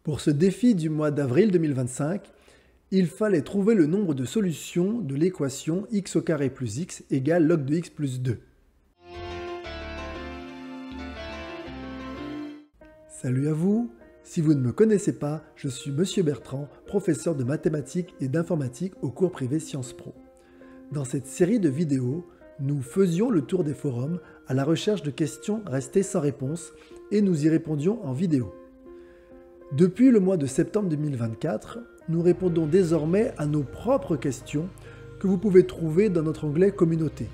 Pour ce défi du mois d'avril 2025, il fallait trouver le nombre de solutions de l'équation x au carré plus x égale log de x plus 2. Salut à vous! Si vous ne me connaissez pas, je suis Monsieur Bertrand, professeur de mathématiques et d'informatique au cours privé Sciences Po. Dans cette série de vidéos, nous faisions le tour des forums à la recherche de questions restées sans réponse et nous y répondions en vidéo. Depuis le mois de septembre 2024, nous répondons désormais à nos propres questions que vous pouvez trouver dans notre onglet Communauté.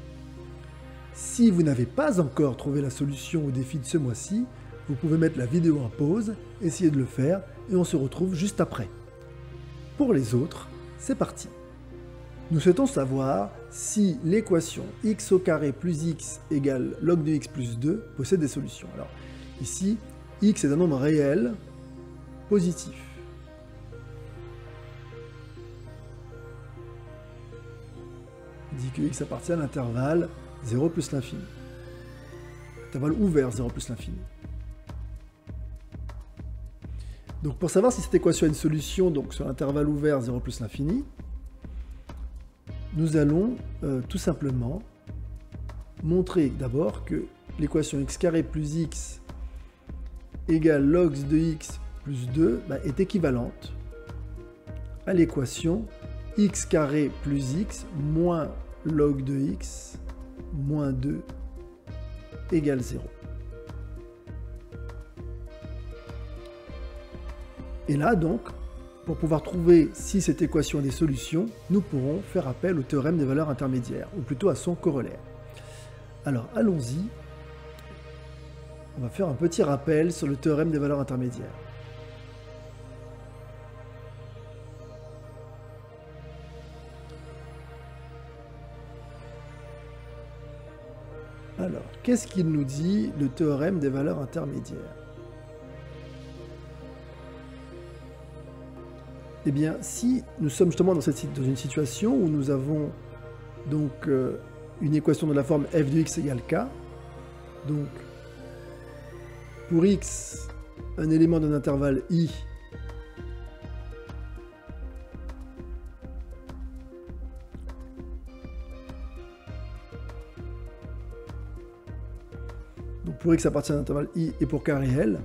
Si vous n'avez pas encore trouvé la solution au défi de ce mois-ci, vous pouvez mettre la vidéo en pause, essayer de le faire et on se retrouve juste après. Pour les autres, c'est parti. Nous souhaitons savoir si l'équation x au carré plus x égale log de x plus 2 possède des solutions. Alors ici, x est un nombre réel positif. Il dit que x appartient à l'intervalle 0 plus l'infini. Intervalle ouvert 0 plus l'infini. Donc pour savoir si cette équation a une solution donc sur l'intervalle ouvert 0 plus l'infini, nous allons tout simplement montrer d'abord que l'équation x carré plus x égale log de x plus 2 est équivalente à l'équation x carré plus x moins log de x moins 2 égale 0. Et là donc, pour pouvoir trouver si cette équation a des solutions, nous pourrons faire appel au théorème des valeurs intermédiaires, ou plutôt à son corollaire. Alors allons-y, on va faire un petit rappel sur le théorème des valeurs intermédiaires. Alors, qu'est-ce qu'il nous dit, le théorème des valeurs intermédiaires? Eh bien, si nous sommes justement dans une situation où nous avons donc une équation de la forme f de x égale k, donc pour x, un élément d'un intervalle i, donc pour x appartient à un intervalle i et pour k réel,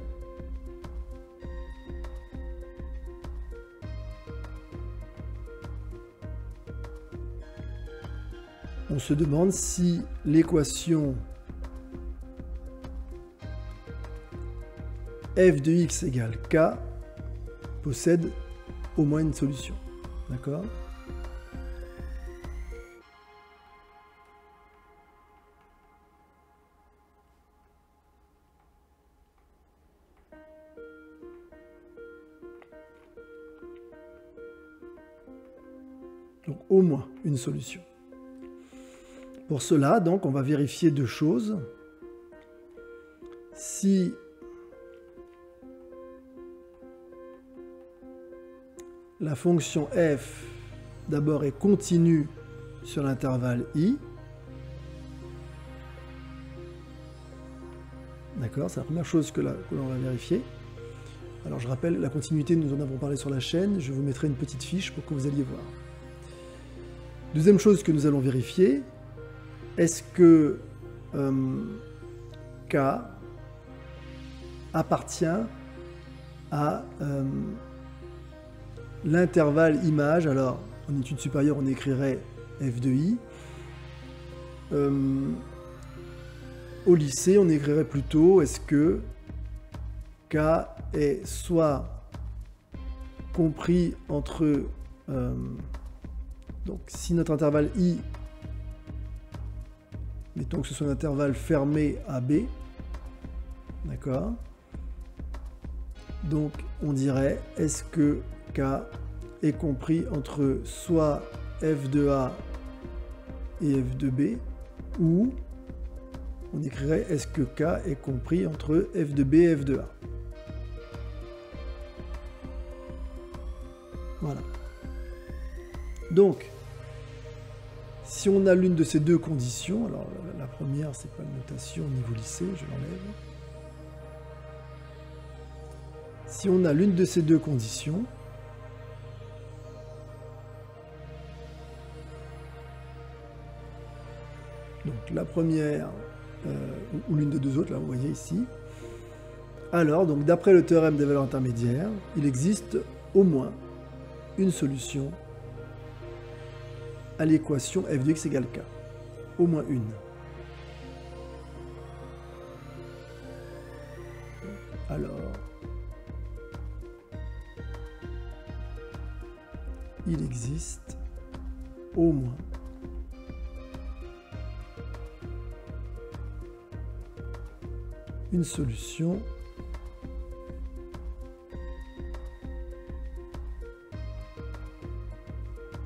on se demande si l'équation f de x égale k possède au moins une solution. D'accord ? Donc au moins une solution. Pour cela, donc, on va vérifier deux choses. Si la fonction f, d'abord, est continue sur l'intervalle i, d'accord, c'est la première chose que l'on va vérifier. Alors, je rappelle, la continuité, nous en avons parlé sur la chaîne, je vous mettrai une petite fiche pour que vous alliez voir. Deuxième chose que nous allons vérifier, est-ce que K appartient à l'intervalle image? Alors, en études supérieures, on écrirait f de i. Au lycée, on écrirait plutôt, est-ce que K est soit compris entre... donc, si notre intervalle i, mettons que ce soit un intervalle fermé à B, d'accord? Donc, on dirait, est-ce que K est compris entre soit f de A et f de B, ou on écrirait, est-ce que K est compris entre f de B et f de A? Voilà. Donc, si on a l'une de ces deux conditions, alors la première, c'est pas une notation au niveau lycée, je l'enlève. si on a l'une de ces deux conditions, donc la première, ou l'une des deux autres, là vous voyez ici, alors donc d'après le théorème des valeurs intermédiaires, il existe au moins une solution à l'équation f de x égale k. Au moins une. Alors, il existe au moins une solution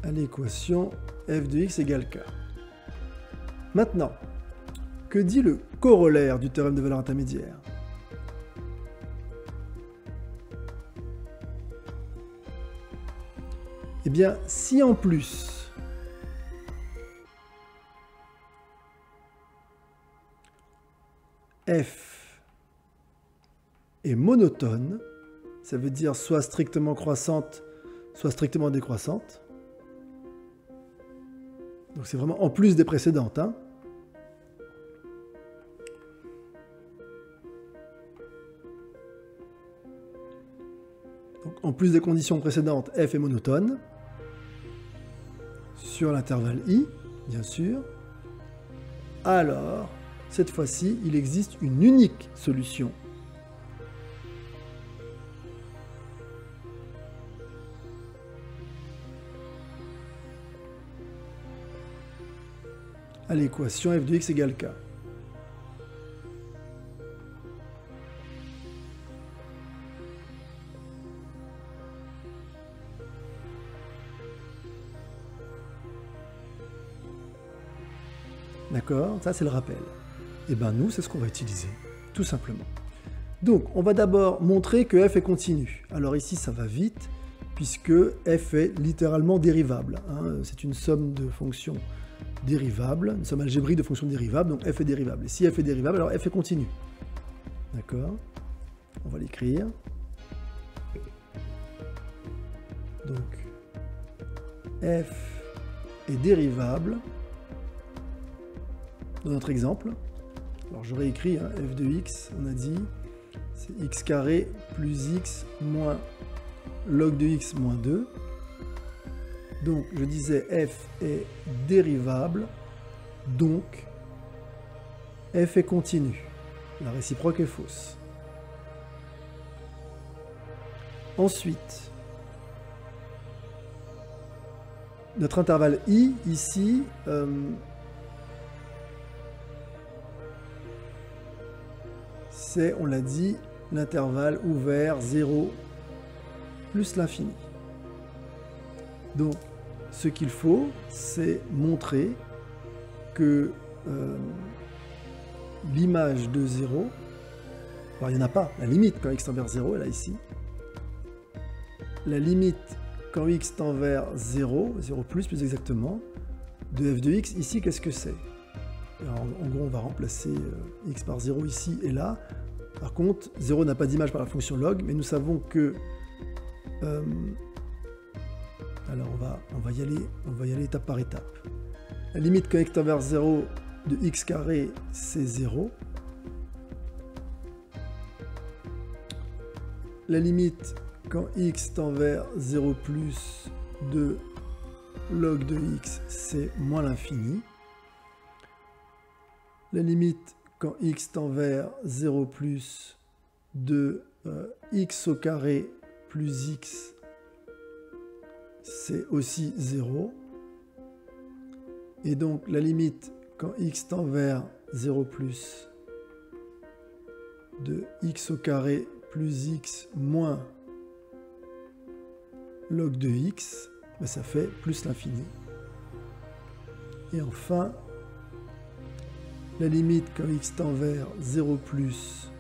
à l'équation f de x égale k. Maintenant, que dit le corollaire du théorème de valeur intermédiaire? Eh bien, si en plus f est monotone, ça veut dire soit strictement croissante, soit strictement décroissante. Donc c'est vraiment en plus des précédentes, hein. Donc en plus des conditions précédentes, f est monotone, sur l'intervalle i, bien sûr. Alors, cette fois-ci, il existe une unique solution. À l'équation f de x égale k. D'accord? Ça, c'est le rappel. Et bien, nous, c'est ce qu'on va utiliser, tout simplement. Donc, on va d'abord montrer que f est continu. Alors ici, ça va vite, puisque f est littéralement dérivable, hein. C'est une somme de fonctions dérivables, une somme algébrique de fonctions dérivables, donc f est dérivable. Et si f est dérivable, alors f est continu. D'accord? On va l'écrire. Donc, f est dérivable. Dans notre exemple, alors j'aurais écrit hein, f de x, on a dit, c'est x carré plus x moins log de x moins 2. Donc je disais f est dérivable, donc f est continu. La réciproque est fausse. Ensuite, notre intervalle i, ici, c'est, on l'a dit, l'intervalle ouvert 0 plus l'infini. Donc, ce qu'il faut, c'est montrer que l'image de 0, alors il n'y en a pas, la limite quand x tend vers 0, elle est là ici. La limite quand x tend vers 0, 0 plus exactement, de f de x, ici, qu'est-ce que c'est? En gros, on va remplacer x par 0 ici et là. Par contre, 0 n'a pas d'image par la fonction log, mais nous savons que... alors, on va y aller étape par étape. La limite quand x tend vers 0 de x carré, c'est 0. La limite quand x tend vers 0 plus de log de x, c'est moins l'infini. La limite quand x tend vers 0 plus de x au carré plus x, c'est aussi 0. Et donc la limite quand x tend vers 0 plus de x au carré plus x moins log de x, ben ça fait plus l'infini. Et enfin, la limite quand x tend vers 0 plus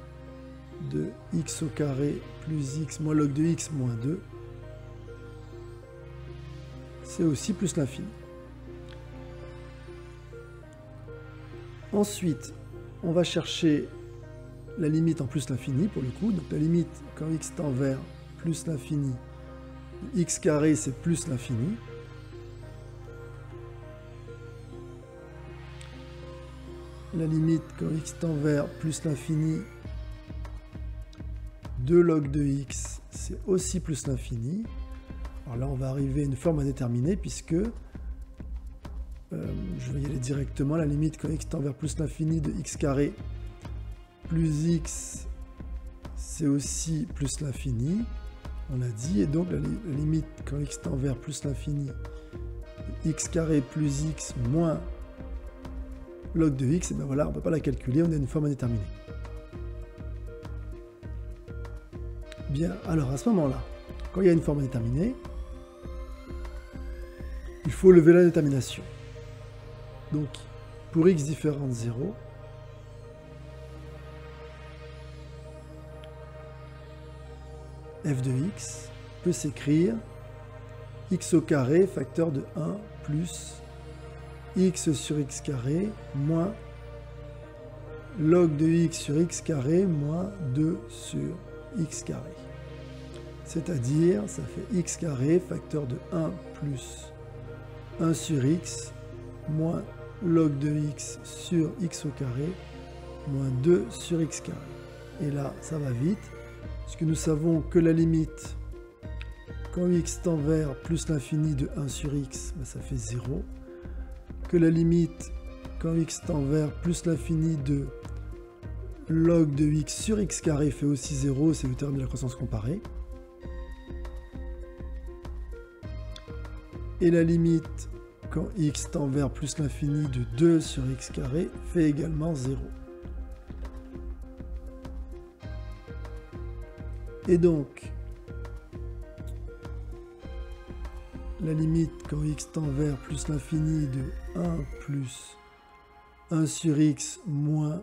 de x au carré plus x moins log de x moins 2, c'est aussi plus l'infini. Ensuite, on va chercher la limite en plus l'infini pour le coup. Donc la limite quand x tend vers plus l'infini, x carré c'est plus l'infini. La limite quand x tend vers plus l'infini, 2 log de x, c'est aussi plus l'infini. Alors là, on va arriver à une forme indéterminée puisque, je vais y aller directement, la limite quand x tend vers plus l'infini de x carré plus x, c'est aussi plus l'infini, on l'a dit, et donc la limite quand x tend vers plus l'infini de x carré plus x moins log de x, et bien voilà, on ne peut pas la calculer, on a une forme indéterminée. Bien, alors à ce moment-là, quand il y a une forme indéterminée, il faut lever la détermination. Donc, pour x différent de 0, f de x peut s'écrire x au carré facteur de 1 plus x sur x carré moins log de x sur x carré moins 2 sur x carré. C'est-à-dire, ça fait x carré facteur de 1 plus 1 sur x moins log de x sur x au carré moins 2 sur x carré. Et là, ça va vite, puisque nous savons que la limite, quand x tend vers plus l'infini de 1 sur x, ben ça fait 0. Que la limite, quand x tend vers plus l'infini de log de x sur x carré fait aussi 0, c'est le théorème de la croissance comparée. Et la limite, quand x tend vers plus l'infini de 2 sur x carré fait également 0. Et donc, la limite quand x tend vers plus l'infini de 1 plus 1 sur x moins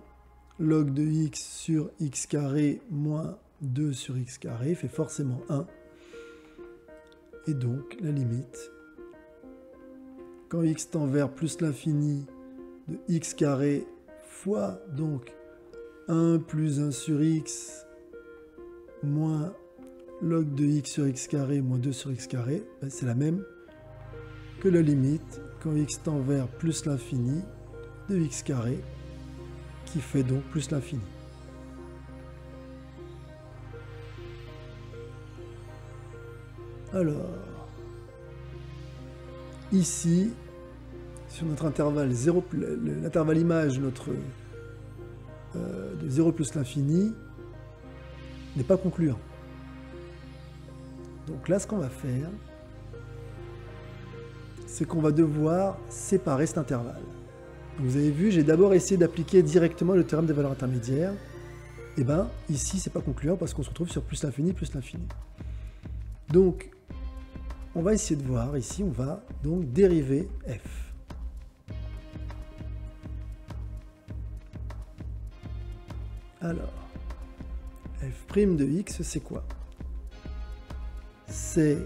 log de x sur x carré moins 2 sur x carré fait forcément 1. Et donc, la limite, quand x tend vers plus l'infini de x carré fois donc 1 plus 1 sur x moins log de x sur x carré moins 2 sur x carré, ben c'est la même que la limite quand x tend vers plus l'infini de x carré qui fait donc plus l'infini. Alors, ici, sur notre intervalle 0, l'intervalle image notre, de 0 plus l'infini n'est pas concluant. Donc là, ce qu'on va faire, c'est qu'on va devoir séparer cet intervalle. Donc vous avez vu, j'ai d'abord essayé d'appliquer directement le théorème des valeurs intermédiaires. Et bien, ici, c'est pas concluant parce qu'on se retrouve sur plus l'infini plus l'infini. Donc, on va essayer de voir, ici, on va donc dériver f. Alors, f' de x, c'est quoi? C'est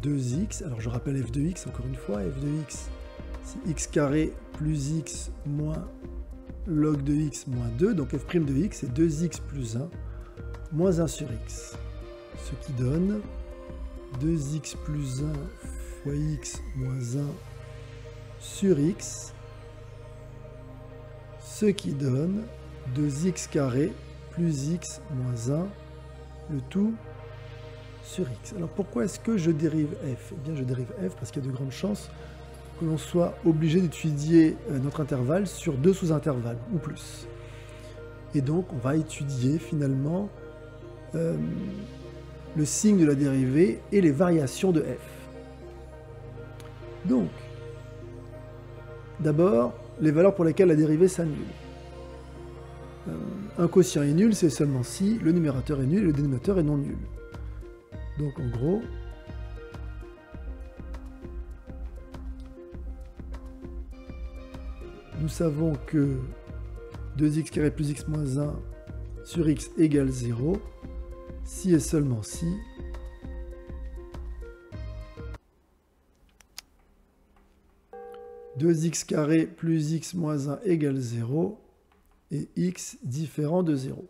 2x, alors je rappelle f de x, encore une fois, f de x, c'est x carré plus x moins log de x moins 2, donc f' de x, c'est 2x plus 1, moins 1 sur x, ce qui donne 2x plus 1 fois x moins 1 sur x, ce qui donne 2x carré plus x moins 1, le tout sur x. Alors pourquoi est-ce que je dérive f? Eh bien je dérive f parce qu'il y a de grandes chances que l'on soit obligé d'étudier notre intervalle sur 2 sous-intervalles ou plus. Et donc on va étudier finalement le signe de la dérivée et les variations de f. Donc, d'abord, les valeurs pour lesquelles la dérivée s'annule. Un quotient est nul, c'est seulement si le numérateur est nul et le dénominateur est non nul. Donc en gros, nous savons que 2x carré plus x moins 1 sur x égale 0, si et seulement si « 2x carré plus x moins 1 égale 0 » et x différent de 0.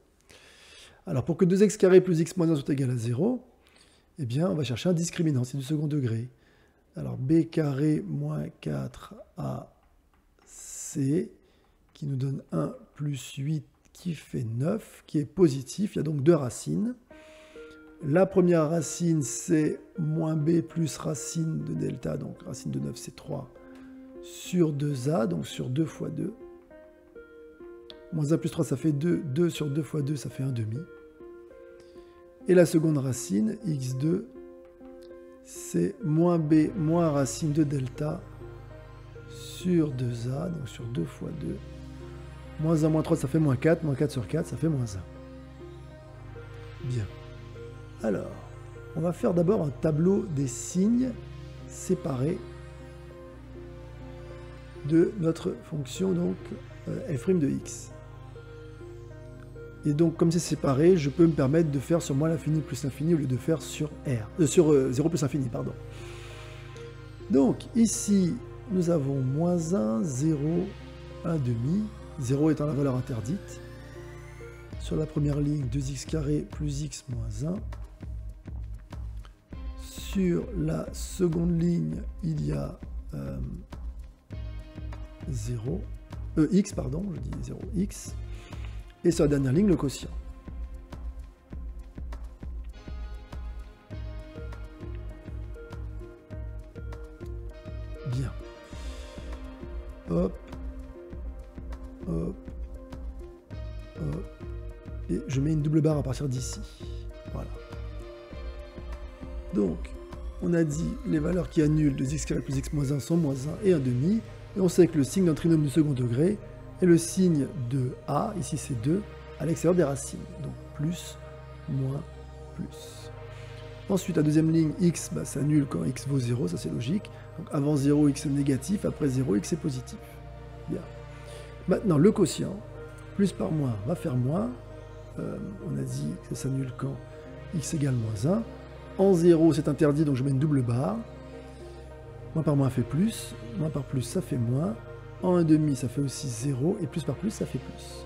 Alors pour que 2x carré plus x moins 1 soit égal à 0, eh bien on va chercher un discriminant, c'est du second degré. Alors b carré moins 4ac qui nous donne 1 plus 8 qui fait 9, qui est positif, il y a donc deux racines. La première racine, c'est moins b plus racine de delta, donc racine de 9, c'est 3, sur 2a, donc sur 2 fois 2. Moins 1 plus 3, ça fait 2. 2 sur 2 fois 2, ça fait 1 demi. Et la seconde racine, x2, c'est moins b moins racine de delta sur 2a, donc sur 2 fois 2. Moins 1 moins 3, ça fait moins 4. Moins 4 sur 4, ça fait moins 1. Bien. Alors, on va faire d'abord un tableau des signes séparés de notre fonction donc f' de x. Et donc, comme c'est séparé, je peux me permettre de faire sur moins l'infini plus l'infini au lieu de faire sur sur 0 plus l'infini, pardon. Donc, ici, nous avons moins 1, 0, 1 demi, 0 étant la valeur interdite. Sur la première ligne, 2x carré plus x moins 1. Sur la seconde ligne, il y a 0, x, pardon, je dis 0x. Et sur la dernière ligne, le quotient. Bien. Hop. Hop. Hop. Et je mets une double barre à partir d'ici. Voilà. Donc, on a dit les valeurs qui annulent 2x carré plus x moins 1 sont moins 1 et 1 demi. Et on sait que le signe d'un trinôme du second degré est le signe de a, ici c'est 2, à l'extérieur des racines. Donc plus, moins, plus. Ensuite, la deuxième ligne, x, ça annule quand x vaut 0, ça c'est logique. Donc avant 0, x est négatif, après 0, x est positif. Bien. Maintenant, le quotient, plus par moins va faire moins. On a dit que ça s'annule quand x égale moins 1. En 0, c'est interdit, donc je mets une double barre. Moins par moins fait plus, moins par plus, ça fait moins. En 1,5, ça fait aussi 0, et plus par plus, ça fait plus.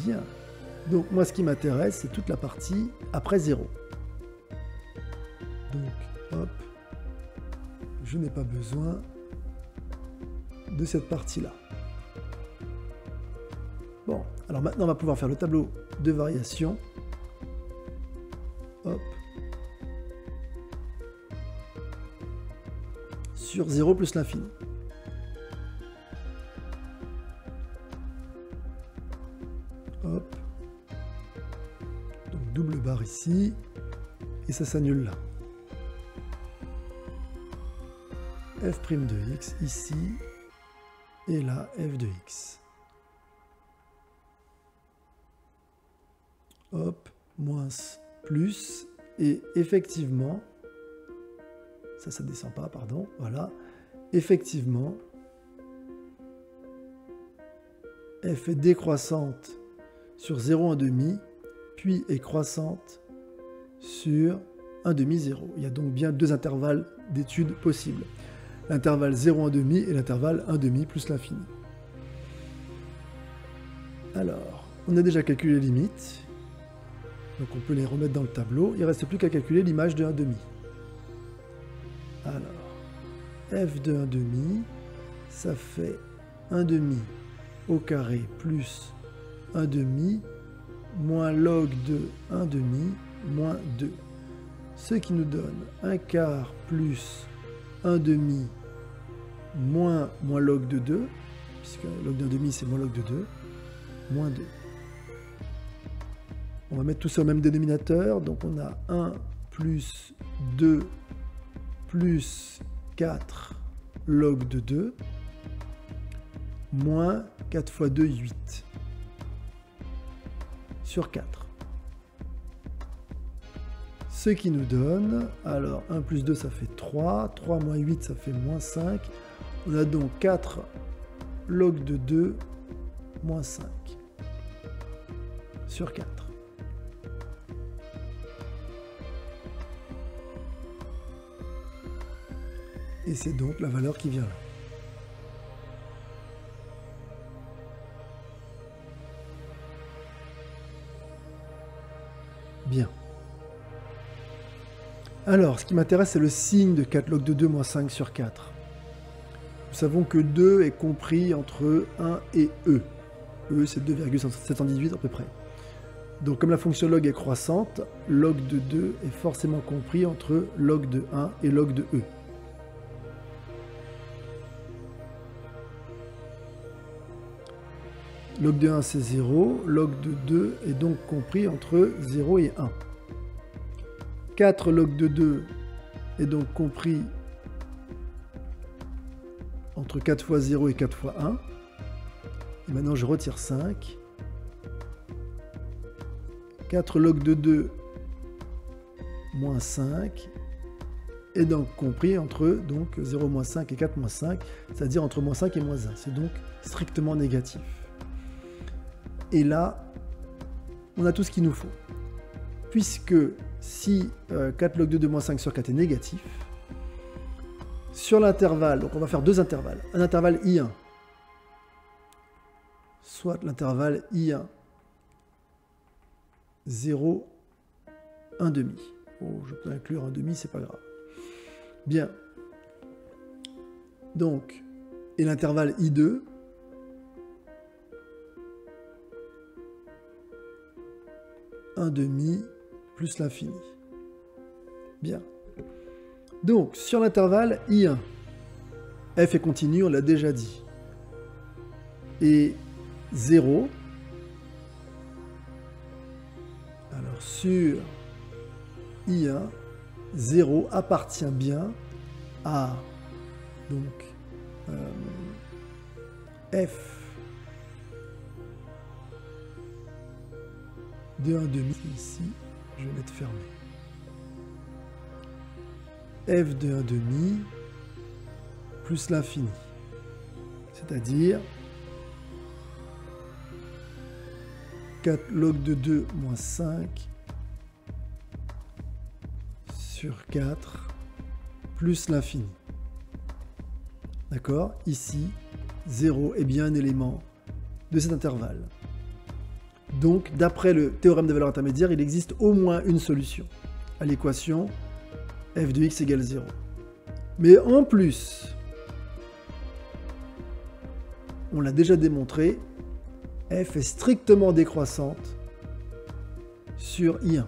Bien. Donc, moi, ce qui m'intéresse, c'est toute la partie après 0. Donc, hop, je n'ai pas besoin de cette partie-là. Bon, alors maintenant, on va pouvoir faire le tableau de variation. Hop. Sur 0 plus l'infini. Hop. Donc double barre ici. Et ça s'annule là. f' de x ici. Et là, f de x. Hop. Moins, plus. Et effectivement, ça descend pas, pardon, voilà. Effectivement, f est décroissante sur 0, 1,5, puis est croissante sur 1,5, 0. Il y a donc bien deux intervalles d'études possibles. L'intervalle 0, 1,5 et l'intervalle 1,5 plus l'infini. Alors, on a déjà calculé les limites, donc on peut les remettre dans le tableau. Il ne reste plus qu'à calculer l'image de 1,5. Alors, f de 1,5, ça fait 1,5 au carré plus 1,5 moins log de 1,5 moins 2. Ce qui nous donne 1 quart plus 1,5 moins log de 2, puisque log de 1,5 c'est moins log de 2, moins 2. On va mettre tout ça au même dénominateur, donc on a 1 plus 2 plus 4 log de 2, moins 4 fois 2, 8, sur 4. Ce qui nous donne, alors 1 plus 2 ça fait 3, 3 moins 8 ça fait moins 5, on a donc 4 log de 2, moins 5, sur 4. Et c'est donc la valeur qui vient là. Alors, ce qui m'intéresse, c'est le signe de 4 log de 2 moins 5 sur 4. Nous savons que 2 est compris entre 1 et E. E, c'est 2,718 à peu près. Donc, comme la fonction log est croissante, log de 2 est forcément compris entre log de 1 et log de E. Log de 1, c'est 0. Log de 2 est donc compris entre 0 et 1. 4 log de 2 est donc compris entre 4 fois 0 et 4 fois 1. Et maintenant, je retire 5. 4 log de 2 moins 5 est donc compris entre donc, 0 moins 5 et 4 moins 5, c'est-à-dire entre moins 5 et moins 1. C'est donc strictement négatif. Et là, on a tout ce qu'il nous faut. Puisque si 4 log de 2 moins 5 sur 4 est négatif, sur l'intervalle, donc on va faire deux intervalles. Un intervalle I1, soit l'intervalle I1, 0, 1 demi. Oh, je peux inclure 1 demi, c'est pas grave. Bien. Donc, et l'intervalle I2, un demi plus l'infini. Bien. Donc, sur l'intervalle I1, f est continu, on l'a déjà dit. Et 0. Alors, sur I1, 0 appartient bien à donc f de 1 demi, ici, je vais mettre fermé. F de 1 demi plus l'infini, c'est-à-dire 4 log de 2 moins 5 sur 4 plus l'infini. D'accord? Ici, 0 est bien un élément de cet intervalle. Donc, d'après le théorème des valeurs intermédiaires, il existe au moins une solution à l'équation f de x égale 0. Mais en plus, on l'a déjà démontré, f est strictement décroissante sur I1. Alors,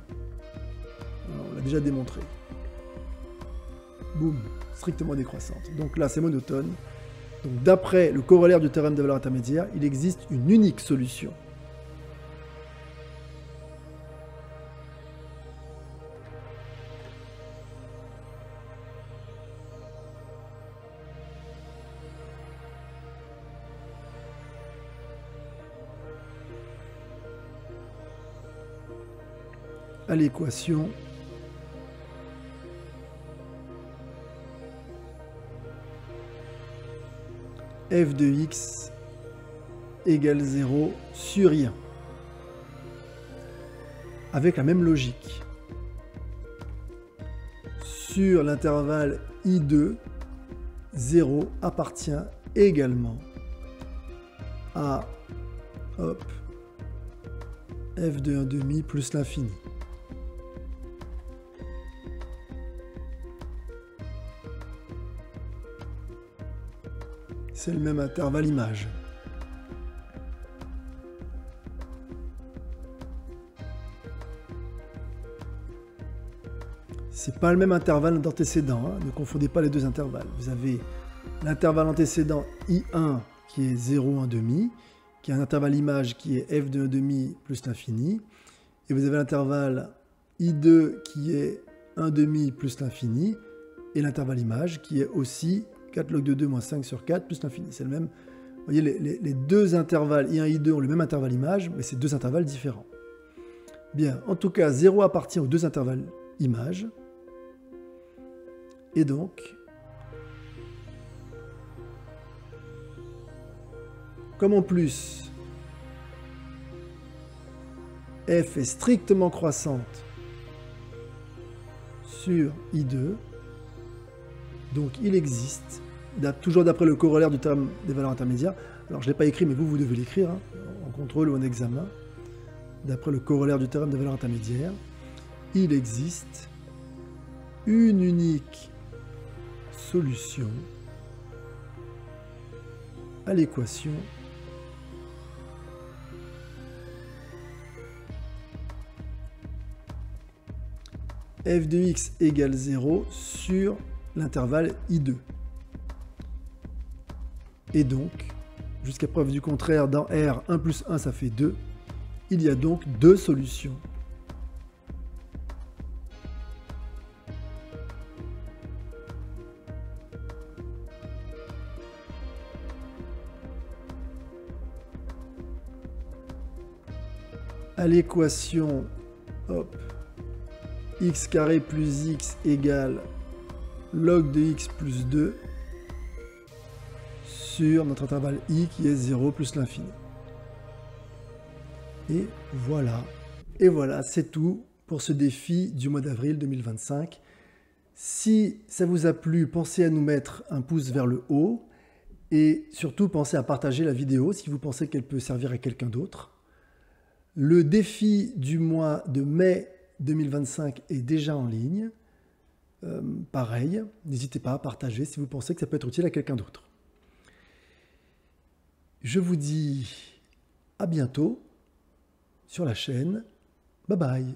on l'a déjà démontré. Boum, strictement décroissante. Donc là, c'est monotone. Donc d'après le corollaire du théorème des valeurs intermédiaires, il existe une unique solution. À l'équation f de x égale 0 sur I1. Avec la même logique. Sur l'intervalle I2, 0 appartient également à hop, f de 1 demi plus l'infini. C'est le même intervalle image. C'est pas le même intervalle d'antécédent, hein. Ne confondez pas les deux intervalles. Vous avez l'intervalle antécédent I1 qui est 0, 1 demi, qui est un intervalle image qui est f de 1 demi plus l'infini, et vous avez l'intervalle I2 qui est 1 demi plus l'infini, et l'intervalle image qui est aussi 4 log de 2 moins 5 sur 4 plus l'infini. C'est le même. Vous voyez, les deux intervalles I1 et I2 ont le même intervalle image, mais c'est deux intervalles différents. Bien, en tout cas, 0 appartient aux deux intervalles image. Et donc, comme en plus, f est strictement croissante sur I2, donc il existe, toujours d'après le corollaire du théorème des valeurs intermédiaires, alors je ne l'ai pas écrit, mais vous devez l'écrire, hein, en contrôle ou en examen, d'après le corollaire du théorème des valeurs intermédiaires, il existe une unique solution à l'équation f de x égale 0 sur l'intervalle I2. Et donc, jusqu'à preuve du contraire, dans R, 1 plus 1, ça fait 2. Il y a donc deux solutions. À l'équation, hop, x carré plus x égale log de x plus 2 sur notre intervalle i qui est 0 plus l'infini. Et voilà, c'est tout pour ce défi du mois d'avril 2025. Si ça vous a plu, pensez à nous mettre un pouce vers le haut et surtout pensez à partager la vidéo si vous pensez qu'elle peut servir à quelqu'un d'autre. Le défi du mois de mai 2025 est déjà en ligne. Pareil, n'hésitez pas à partager si vous pensez que ça peut être utile à quelqu'un d'autre. Je vous dis à bientôt sur la chaîne. Bye bye.